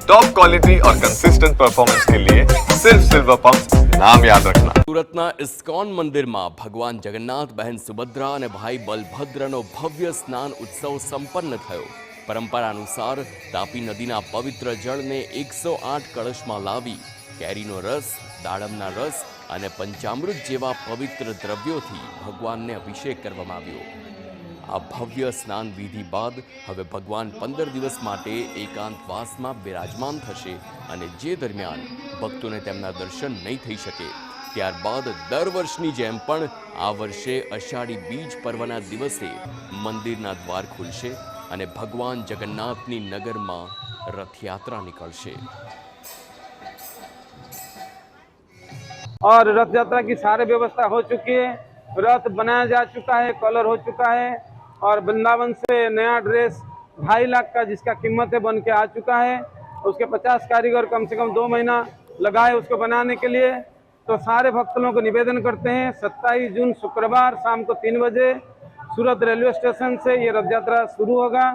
Top quality और consistent performance के लिए सिर्फ सिल्वर पंप नाम याद रखना। સુરતના ઇસ્કોન મંદિરમાં ભગવાન જગન્નાથ, બહેન સુભદ્રા અને ભાઈ બલભદ્રનો ભવ્ય સ્નાન ઉત્સવ સંપન્ન થયો। પરંપરા અનુસાર તાપી નદીના પવિત્ર જળને 108 કળશમાં લાવી કેરીનો રસ, દાડમના રસ અને પંચામૃત જેવા પવિત્ર દ્રવ્યોથી ભગવાનને અભિષેક કરવામાં આવ્યો। આ ભવ્ય સ્નાન વિધિ બાદ હવે ભગવાન 15 દિવસ માટે એકાંતવાસમાં બિરાજમાન થશે અને જે દરમિયાન ભક્તોને તેમના દર્શન નહીં થઈ શકે ત્યારબાદ દર વર્ષની જેમ પણ આ વર્ષે અષાઢી બીજ પર્વના દિવસે મંદિરના દ્વાર ખુલશે અને ભગવાન જગન્નાથની નગરમાં રથયાત્રા નીકળશે। और रथ यात्रा की सारी व्यवस्था हो चुकी है, रथ बनाया जा चुका है, कलर हो चुका है और वृंदावन से नया ड्रेस 2.5 लाख का जिसका कीमत है बन के आ चुका है। उसके 50 कारीगर कम से कम 2 महीना लगाए उसको बनाने के लिए। तो सारे भक्त लोगों को निवेदन करते हैं 27 जून शुक्रवार शाम को 3 बजे सूरत रेलवे स्टेशन से ये रथ यात्रा शुरू होगा।